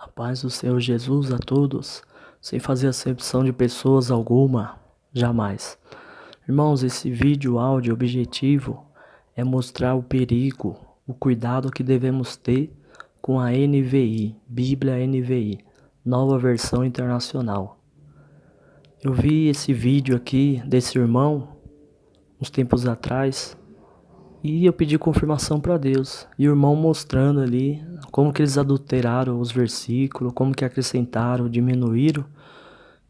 A paz do Senhor Jesus a todos, sem fazer acepção de pessoas alguma, jamais. Irmãos, esse vídeo áudio objetivo é mostrar o perigo, o cuidado que devemos ter com a NVI, Bíblia NVI, Nova Versão Internacional. Eu vi esse vídeo aqui desse irmão, uns tempos atrás, e eu pedi confirmação para Deus. E o irmão mostrando ali como que eles adulteraram os versículos, como que acrescentaram, diminuíram.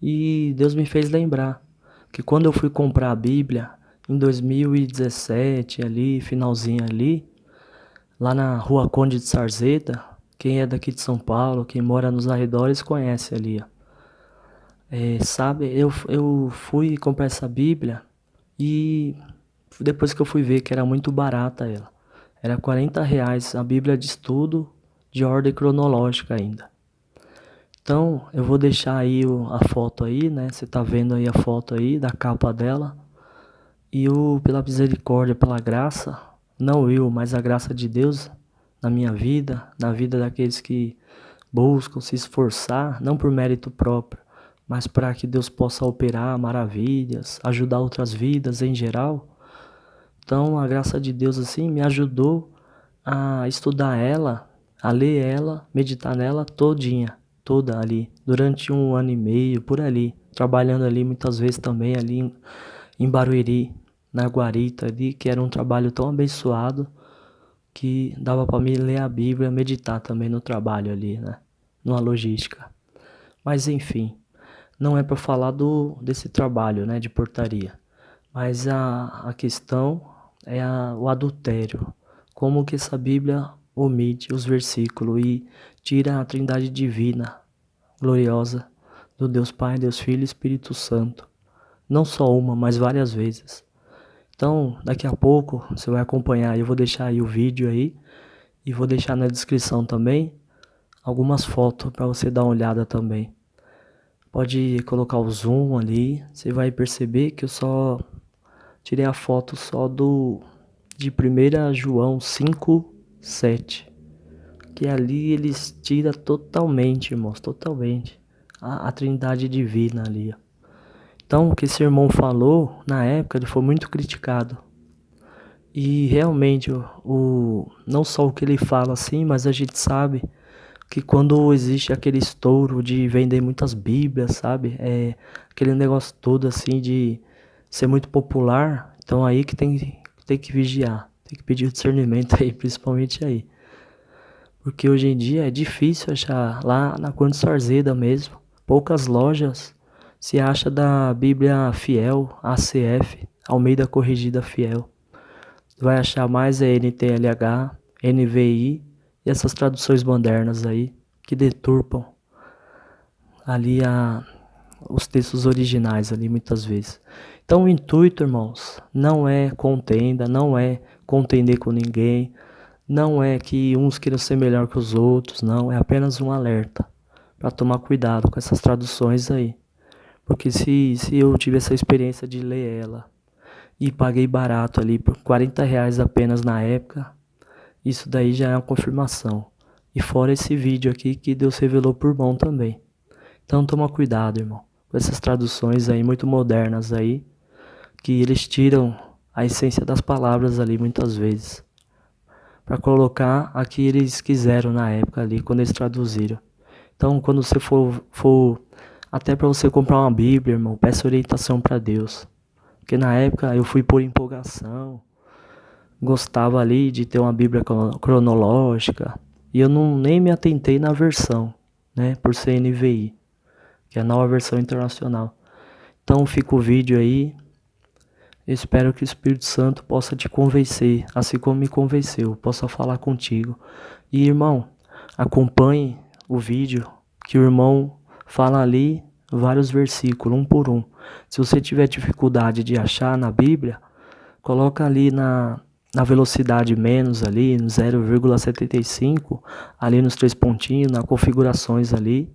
E Deus me fez lembrar que quando eu fui comprar a Bíblia em 2017, ali, finalzinho ali, lá na Rua Conde de Sarzeda, quem é daqui de São Paulo, quem mora nos arredores conhece ali, ó. Sabe, eu fui comprar essa Bíblia e depois que eu fui ver que era muito barata ela. Era R$ 40 a Bíblia de estudo de ordem cronológica ainda. Então eu vou deixar aí a foto aí, né? Você tá vendo aí a foto aí da capa dela. E pela misericórdia, pela graça, não eu, mas a graça de Deus na minha vida, na vida daqueles que buscam se esforçar, não por mérito próprio, mas para que Deus possa operar maravilhas, ajudar outras vidas em geral. Então a graça de Deus assim me ajudou a estudar ela, a ler ela, meditar nela toda ali, durante 1 ano e meio, por ali, trabalhando ali muitas vezes também ali em Barueri, na Guarita ali, que era um trabalho tão abençoado que dava para mim ler a Bíblia, meditar também no trabalho ali, né, numa logística. Mas enfim, não é para falar desse trabalho, né, de portaria, mas a questão é o adultério. Como que essa Bíblia omite os versículos e tira a trindade divina, gloriosa, do Deus Pai, Deus Filho e Espírito Santo. Não só uma, mas várias vezes. Então, daqui a pouco você vai acompanhar. Eu vou deixar aí o vídeo aí e vou deixar na descrição também algumas fotos para você dar uma olhada também. Pode colocar o zoom ali, você vai perceber que eu só tirei a foto só de 1 João 5:7, que ali eles tiram totalmente, irmãos, totalmente a trindade divina ali, ó. Então, o que esse irmão falou, na época, ele foi muito criticado. E realmente, não só o que ele fala assim, mas a gente sabe que quando existe aquele estouro de vender muitas bíblias, sabe? Aquele negócio todo assim de ser muito popular, então aí que tem que vigiar, tem que pedir discernimento aí, principalmente aí. Porque hoje em dia é difícil achar, lá na Conde de Sarzeda mesmo, poucas lojas se acha da Bíblia Fiel, ACF, Almeida Corrigida Fiel. Vai achar mais NTLH, NVI e essas traduções modernas aí, que deturpam ali os textos originais ali muitas vezes. Então o intuito, irmãos, não é contenda, não é contender com ninguém, não é que uns queiram ser melhor que os outros, não, é apenas um alerta para tomar cuidado com essas traduções aí. Porque se eu tive essa experiência de ler ela e paguei barato ali por R$ 40 apenas na época, isso daí já é uma confirmação. E fora esse vídeo aqui que Deus revelou por mão também. Então toma cuidado, irmão, com essas traduções aí muito modernas aí, que eles tiram a essência das palavras ali muitas vezes, para colocar a que eles quiseram na época ali, quando eles traduziram. Então quando você for até para você comprar uma Bíblia, irmão, peça orientação para Deus. Porque na época eu fui por empolgação, gostava ali de ter uma Bíblia cronológica, e eu nem me atentei na versão, né, por ser NVI, que é a Nova Versão Internacional. Então fica o vídeo aí, eu espero que o Espírito Santo possa te convencer, assim como me convenceu, possa falar contigo. E irmão, acompanhe o vídeo, que o irmão fala ali vários versículos, um por um. Se você tiver dificuldade de achar na Bíblia, coloca ali na velocidade menos ali, no 0,75, ali nos 3 pontinhos, nas configurações ali,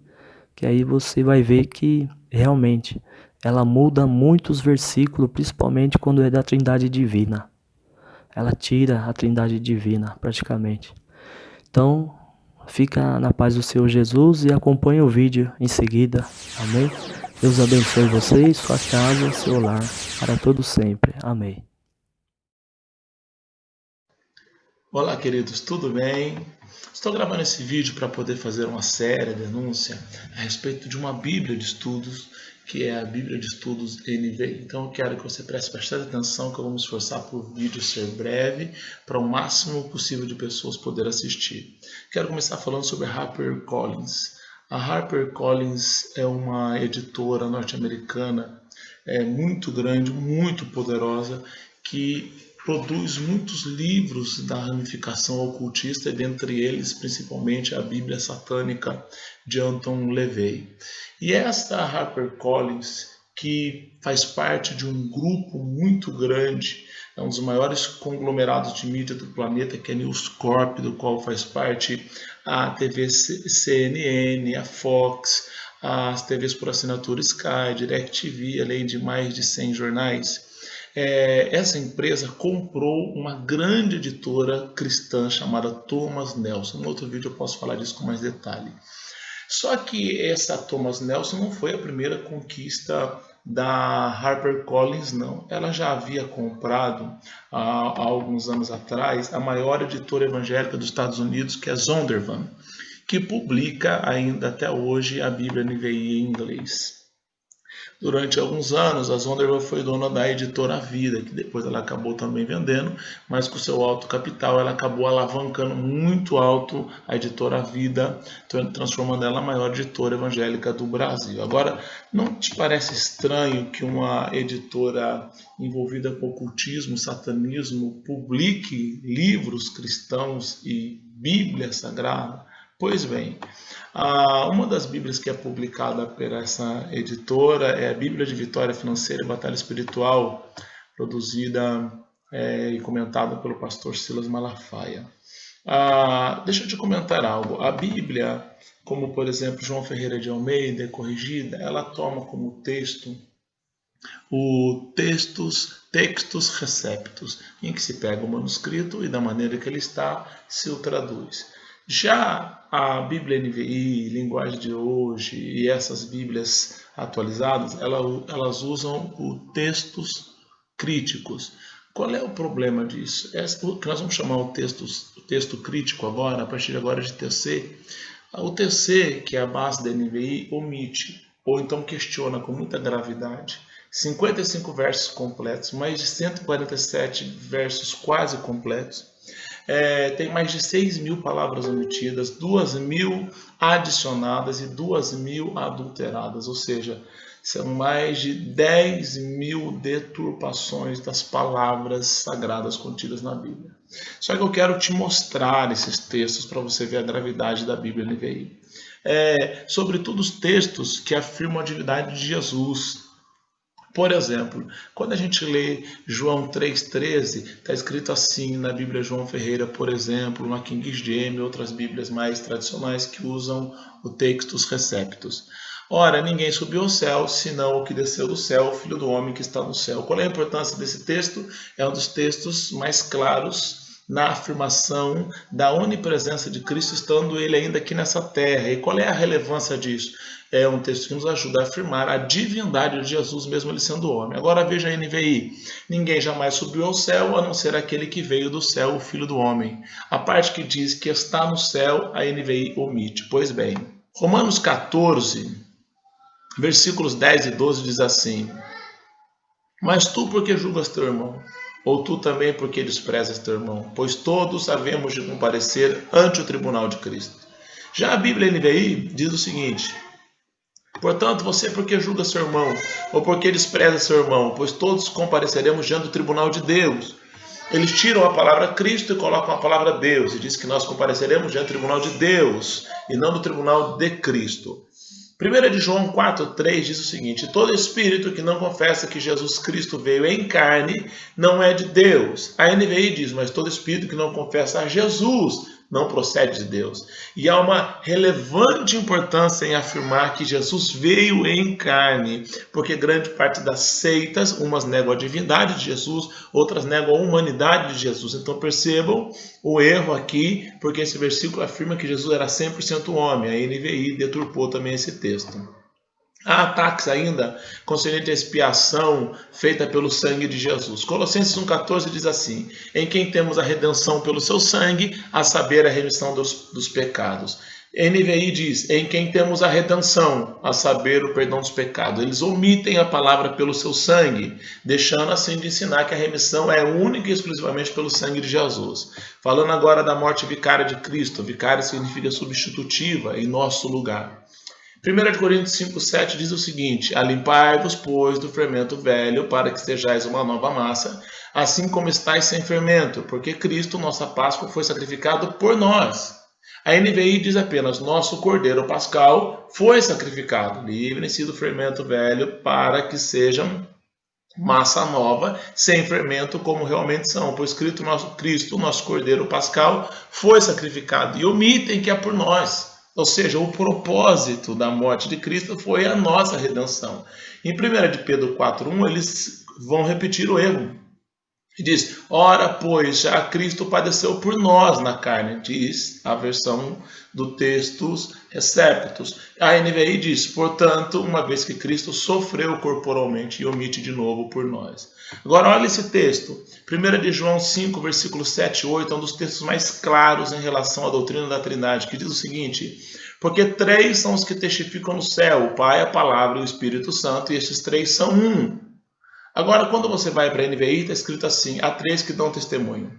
que aí você vai ver que realmente ela muda muitos versículos, principalmente quando é da Trindade Divina. Ela tira a Trindade Divina praticamente. Então, Fica na paz do Senhor Jesus e acompanhe o vídeo em seguida. Amém? Deus abençoe você, sua casa, seu lar, para todo sempre. Amém. Olá, queridos, tudo bem? Estou gravando esse vídeo para poder fazer uma séria denúncia a respeito de uma Bíblia de Estudos, que é a Bíblia de Estudos NVI. Então eu quero que você preste bastante atenção, que eu vou me esforçar por o vídeo ser breve, para o máximo possível de pessoas poder assistir. Quero começar falando sobre a HarperCollins. A HarperCollins é uma editora norte-americana muito grande, muito poderosa, que produz muitos livros da ramificação ocultista, e dentre eles principalmente a Bíblia Satânica de Anton LaVey. E esta HarperCollins, que faz parte de um grupo muito grande, é um dos maiores conglomerados de mídia do planeta, que é a News Corp, do qual faz parte a TV CNN, a Fox, as TVs por assinatura Sky, DirecTV, além de mais de 100 jornais. Essa empresa comprou uma grande editora cristã chamada Thomas Nelson. No outro vídeo eu posso falar disso com mais detalhe. Só que essa Thomas Nelson não foi a primeira conquista da HarperCollins, não. Ela já havia comprado, há alguns anos atrás, a maior editora evangélica dos Estados Unidos, que é Zondervan, que publica ainda até hoje a Bíblia NVI em inglês. Durante alguns anos, a Zondervan foi dona da editora Vida, que depois ela acabou também vendendo, mas com seu alto capital ela acabou alavancando muito alto a editora Vida, transformando ela a maior editora evangélica do Brasil. Agora, não te parece estranho que uma editora envolvida com ocultismo, satanismo, publique livros cristãos e Bíblia Sagrada? Pois bem, uma das Bíblias que é publicada por essa editora é a Bíblia de Vitória Financeira e Batalha Espiritual, produzida e comentada pelo pastor Silas Malafaia. Deixa eu te comentar algo. A Bíblia, como por exemplo João Ferreira de Almeida, corrigida, ela toma como texto o textus receptus, em que se pega o manuscrito e da maneira que ele está, se o traduz. Já a Bíblia NVI, linguagem de hoje, e essas Bíblias atualizadas, elas usam o textos críticos. Qual é o problema disso? O que nós vamos chamar o texto crítico agora, a partir de agora de TC. O TC, que é a base da NVI, omite, ou então questiona com muita gravidade, 55 versos completos, mais de 147 versos quase completos. Tem mais de 6.000 palavras omitidas, 2.000 adicionadas e 2.000 adulteradas, ou seja, são mais de 10.000 deturpações das palavras sagradas contidas na Bíblia. Só que eu quero te mostrar esses textos para você ver a gravidade da Bíblia NVI. Sobretudo os textos que afirmam a divindade de Jesus. Por exemplo, quando a gente lê João 3,13, está escrito assim na Bíblia João Ferreira, por exemplo, na King James e outras Bíblias mais tradicionais que usam o textus receptus. Ora, ninguém subiu ao céu, senão o que desceu do céu, o Filho do Homem que está no céu. Qual é a importância desse texto? É um dos textos mais claros na afirmação da onipresença de Cristo, estando ele ainda aqui nessa terra. E qual é a relevância disso? É um texto que nos ajuda a afirmar a divindade de Jesus, mesmo ele sendo homem. Agora veja a NVI. Ninguém jamais subiu ao céu, a não ser aquele que veio do céu, o Filho do Homem. A parte que diz que está no céu, a NVI omite. Pois bem, Romanos 14, versículos 10 e 12 diz assim: mas tu por que julgas teu irmão? Ou tu também porque desprezas teu irmão? Pois todos havemos de comparecer ante o tribunal de Cristo. Já a Bíblia NVI diz o seguinte: portanto, você porque julga seu irmão, ou porque despreza seu irmão, pois todos compareceremos diante do tribunal de Deus. Eles tiram a palavra Cristo e colocam a palavra Deus, e diz que nós compareceremos diante do tribunal de Deus, e não do tribunal de Cristo. 1 de João 4,3 diz o seguinte: todo espírito que não confessa que Jesus Cristo veio em carne não é de Deus. A NVI diz: mas todo espírito que não confessa a Jesus não procede de Deus. E há uma relevante importância em afirmar que Jesus veio em carne, porque grande parte das seitas, umas negam a divindade de Jesus, outras negam a humanidade de Jesus. Então percebam o erro aqui, porque esse versículo afirma que Jesus era 100% homem. A NVI deturpou também esse texto. Há ataques ainda concernente à expiação feita pelo sangue de Jesus. Colossenses 1,14 diz assim: em quem temos a redenção pelo seu sangue, a saber, a remissão dos pecados. NVI diz: em quem temos a redenção, a saber, o perdão dos pecados. Eles omitem a palavra pelo seu sangue, deixando assim de ensinar que a remissão é única e exclusivamente pelo sangue de Jesus. Falando agora da morte vicária de Cristo. Vicária significa substitutiva, em nosso lugar. 1 Coríntios 5,7 diz o seguinte: alimpai-vos, pois, do fermento velho, para que sejais uma nova massa, assim como estáis sem fermento, porque Cristo, nossa Páscoa, foi sacrificado por nós. A NVI diz apenas: nosso Cordeiro Pascal foi sacrificado. Livrem-se do fermento velho, para que sejam massa nova, sem fermento, como realmente são, pois Cristo, nosso Cordeiro Pascal, foi sacrificado. E omitem que é por nós. Ou seja, o propósito da morte de Cristo foi a nossa redenção. Em 1 de Pedro 4,1, eles vão repetir o erro. E diz: ora, pois, já Cristo padeceu por nós na carne, diz a versão do Textus Receptus. A NVI diz: portanto, uma vez que Cristo sofreu corporalmente, e omite de novo por nós. Agora, olha esse texto. 1 de João 5, versículos 7 e 8, é um dos textos mais claros em relação à doutrina da Trindade, que diz o seguinte: porque 3 são os que testificam no céu, o Pai, a Palavra e o Espírito Santo, e estes 3 são um. Agora, quando você vai para a NVI, está escrito assim: há 3 que dão testemunho.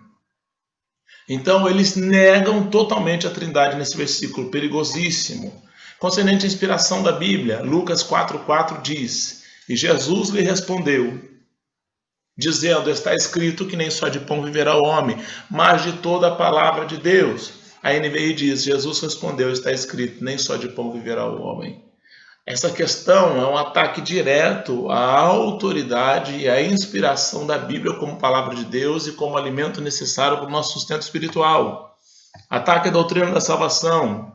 Então, eles negam totalmente a Trindade nesse versículo, perigosíssimo. Concernente à inspiração da Bíblia, Lucas 4,4 diz: e Jesus lhe respondeu, dizendo: está escrito que nem só de pão viverá o homem, mas de toda a palavra de Deus. A NVI diz: Jesus respondeu, está escrito, nem só de pão viverá o homem. Essa questão é um ataque direto à autoridade e à inspiração da Bíblia como palavra de Deus e como alimento necessário para o nosso sustento espiritual. Ataque à doutrina da salvação.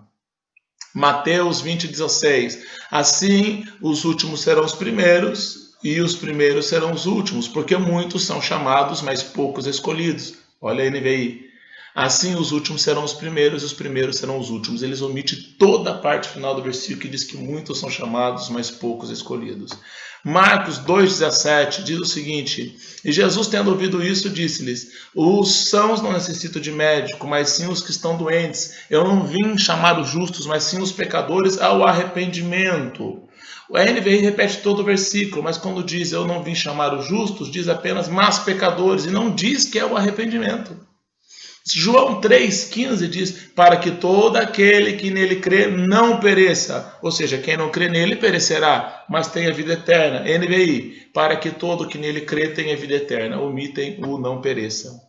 Mateus 20,16. Assim, os últimos serão os primeiros e os primeiros serão os últimos, porque muitos são chamados, mas poucos escolhidos. Olha a NVI. Assim, os últimos serão os primeiros e os primeiros serão os últimos. Eles omitem toda a parte final do versículo que diz que muitos são chamados, mas poucos escolhidos. Marcos 2,17 diz o seguinte: e Jesus, tendo ouvido isso, disse-lhes: os sãos não necessitam de médico, mas sim os que estão doentes. Eu não vim chamar os justos, mas sim os pecadores ao arrependimento. O NVI repete todo o versículo, mas quando diz eu não vim chamar os justos, diz apenas mas pecadores, e não diz que é o arrependimento. João 3,15 diz: para que todo aquele que nele crê não pereça, ou seja, quem não crê nele perecerá, mas tenha vida eterna. NVI: para que todo que nele crê tenha vida eterna. Omitem o não pereça.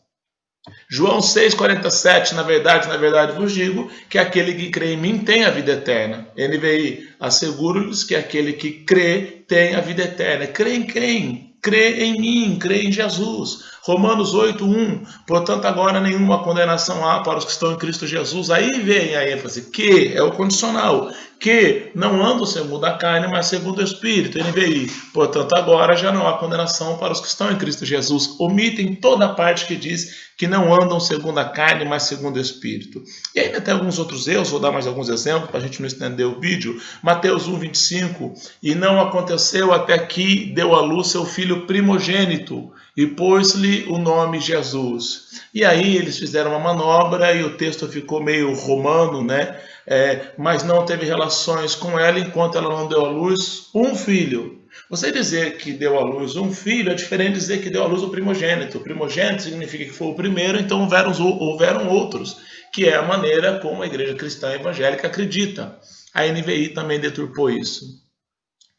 João 6,47, na verdade vos digo que aquele que crê em mim tem a vida eterna. NVI: asseguro-lhes que aquele que crê tem a vida eterna. Crê em quem? Crê em mim, crê em Jesus. Romanos 8,1, portanto agora nenhuma condenação há para os que estão em Cristo Jesus. Aí vem a ênfase, que é o condicional, que não andam segundo a carne, mas segundo o Espírito. NVI, portanto agora já não há condenação para os que estão em Cristo Jesus. Omitem toda a parte que diz que não andam segundo a carne, mas segundo o Espírito. E ainda tem alguns outros erros, vou dar mais alguns exemplos para a gente não estender o vídeo. Mateus 1,25, e não aconteceu até que deu à luz seu filho primogênito, e pôs-lhe o nome Jesus. E aí eles fizeram uma manobra e o texto ficou meio romano, né? Mas não teve relações com ela enquanto ela não deu à luz um filho. Você dizer que deu à luz um filho é diferente de dizer que deu à luz o primogênito. O primogênito significa que foi o primeiro, então houveram outros, que é a maneira como a igreja cristã evangélica acredita. A NVI também deturpou isso.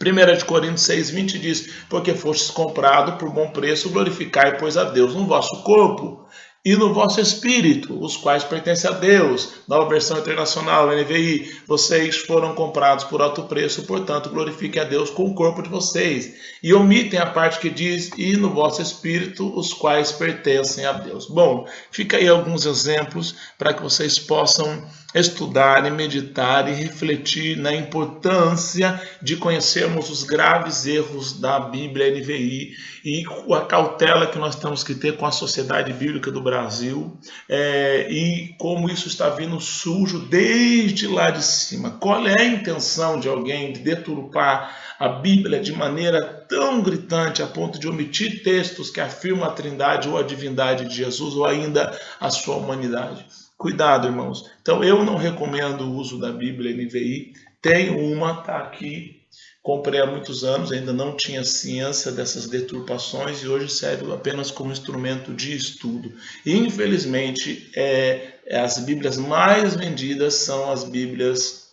1 Coríntios 6,20 diz: porque fostes comprado por bom preço, glorificai, pois, a Deus no vosso corpo e no vosso espírito, os quais pertencem a Deus. Nova Versão Internacional, NVI, vocês foram comprados por alto preço, portanto glorifiquem a Deus com o corpo de vocês. E omitem a parte que diz, e no vosso espírito, os quais pertencem a Deus. Bom, fica aí alguns exemplos para que vocês possam estudar e meditar e refletir na importância de conhecermos os graves erros da Bíblia NVI e a cautela que nós temos que ter com a sociedade bíblica do Brasil e como isso está vindo sujo desde lá de cima. Qual é a intenção de alguém de deturpar a Bíblia de maneira tão gritante a ponto de omitir textos que afirmam a trindade ou a divindade de Jesus ou ainda a sua humanidade? Cuidado, irmãos. Então, eu não recomendo o uso da Bíblia NVI. Tenho uma, está aqui. Comprei há muitos anos, ainda não tinha ciência dessas deturpações e hoje serve apenas como instrumento de estudo. E, infelizmente, as Bíblias mais vendidas são as Bíblias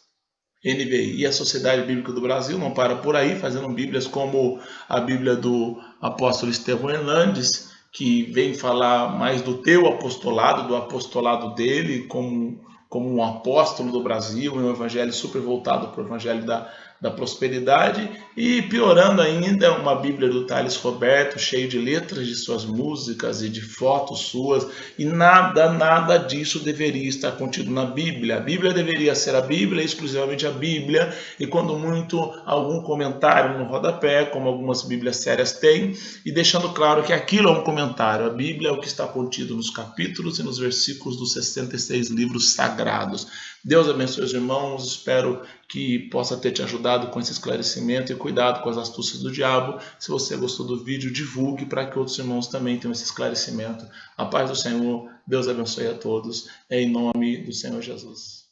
NVI. E a Sociedade Bíblica do Brasil não para por aí, fazendo Bíblias como a Bíblia do apóstolo Estevão Hernandes, que vem falar mais do teu apostolado, do apostolado dele, como um apóstolo do Brasil, um evangelho super voltado para o evangelho da prosperidade, e piorando ainda, uma Bíblia do Thales Roberto, cheio de letras de suas músicas e de fotos suas, e nada disso deveria estar contido na Bíblia. A Bíblia deveria ser a Bíblia, exclusivamente a Bíblia, e quando muito, algum comentário no rodapé, como algumas Bíblias sérias têm, e deixando claro que aquilo é um comentário. A Bíblia é o que está contido nos capítulos e nos versículos dos 66 livros sagrados. Deus abençoe os irmãos, espero que possa ter te ajudado com esse esclarecimento e cuidado com as astúcias do diabo. Se você gostou do vídeo, divulgue para que outros irmãos também tenham esse esclarecimento. A paz do Senhor, Deus abençoe a todos, em nome do Senhor Jesus.